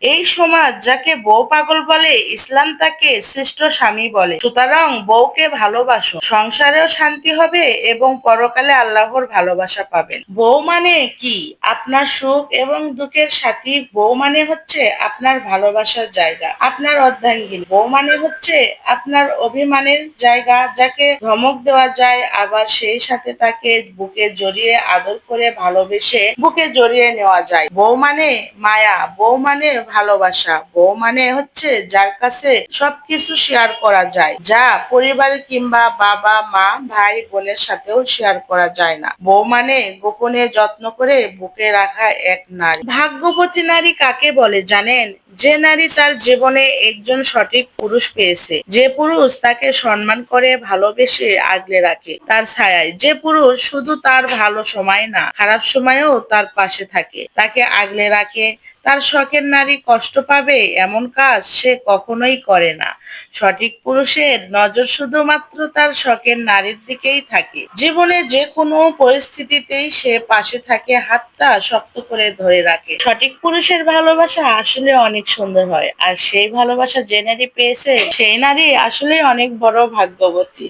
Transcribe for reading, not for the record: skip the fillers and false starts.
এই সমাজ যাকে বউ পাগল বলে, ইসলাম তাকে শ্রেষ্ঠ স্বামী বলে। সুতরাং বউকে ভালোবাসো, সংসারেও শান্তি হবে এবং পরকালে আল্লাহর ভালোবাসা পাবেন। বউ মানে কি? আপনার সুখ এবং দুঃখের সাথী। বউ মানে হচ্ছে আপনার ভালোবাসার জায়গা, আপনার অর্ধাঙ্গিনী। বউ মানে হচ্ছে আপনার অভিমানের জায়গা, যাকে ধমক দেওয়া যায়, আবার সেই সাথে তাকে বুকে জড়িয়ে আদর করে ভালোবেসে বুকে জড়িয়ে নেওয়া যায়। বউ মানে মায়া, বউ মানে ভালোবাসা, বউ মানে হচ্ছে যার কাছে সবকিছু শেয়ার করা যায়, যা পরিবার কিংবা বাবা মা ভাই বোনের সাথেও শেয়ার করা যায় না। বউ মানে গোপনে যত্ন করে বুকে রাখা এক নারী। ভাগ্যবতী নারী কাকে বলে জানেন? যে নারী তার জীবনে একজন সঠিক পুরুষ পেয়েছে, যে পুরুষ তাকে সম্মান করে ভালোবেসে আগলে রাখে তার ছায়ায়, যে পুরুষ শুধু তার ভালো সময় না, খারাপ সময়েও তার পাশে থাকে, তাকে আগলে রাখে। তার শখের নারী কষ্ট পাবে এমন কাজ সে কখনোই করে না। সঠিক পুরুষের নজর শুধুমাত্র তার শখের নারীর দিকেই থাকে। জীবনে যে কোনো পরিস্থিতিতেই সে পাশে থাকে, হাতটা শক্ত করে ধরে রাখে। সঠিক পুরুষের ভালোবাসা আসলে অনেক সুন্দর হয়, আর সেই ভালোবাসা যে নারী পেয়েছে সেই নারী আসলে অনেক বড় ভাগ্যবতী।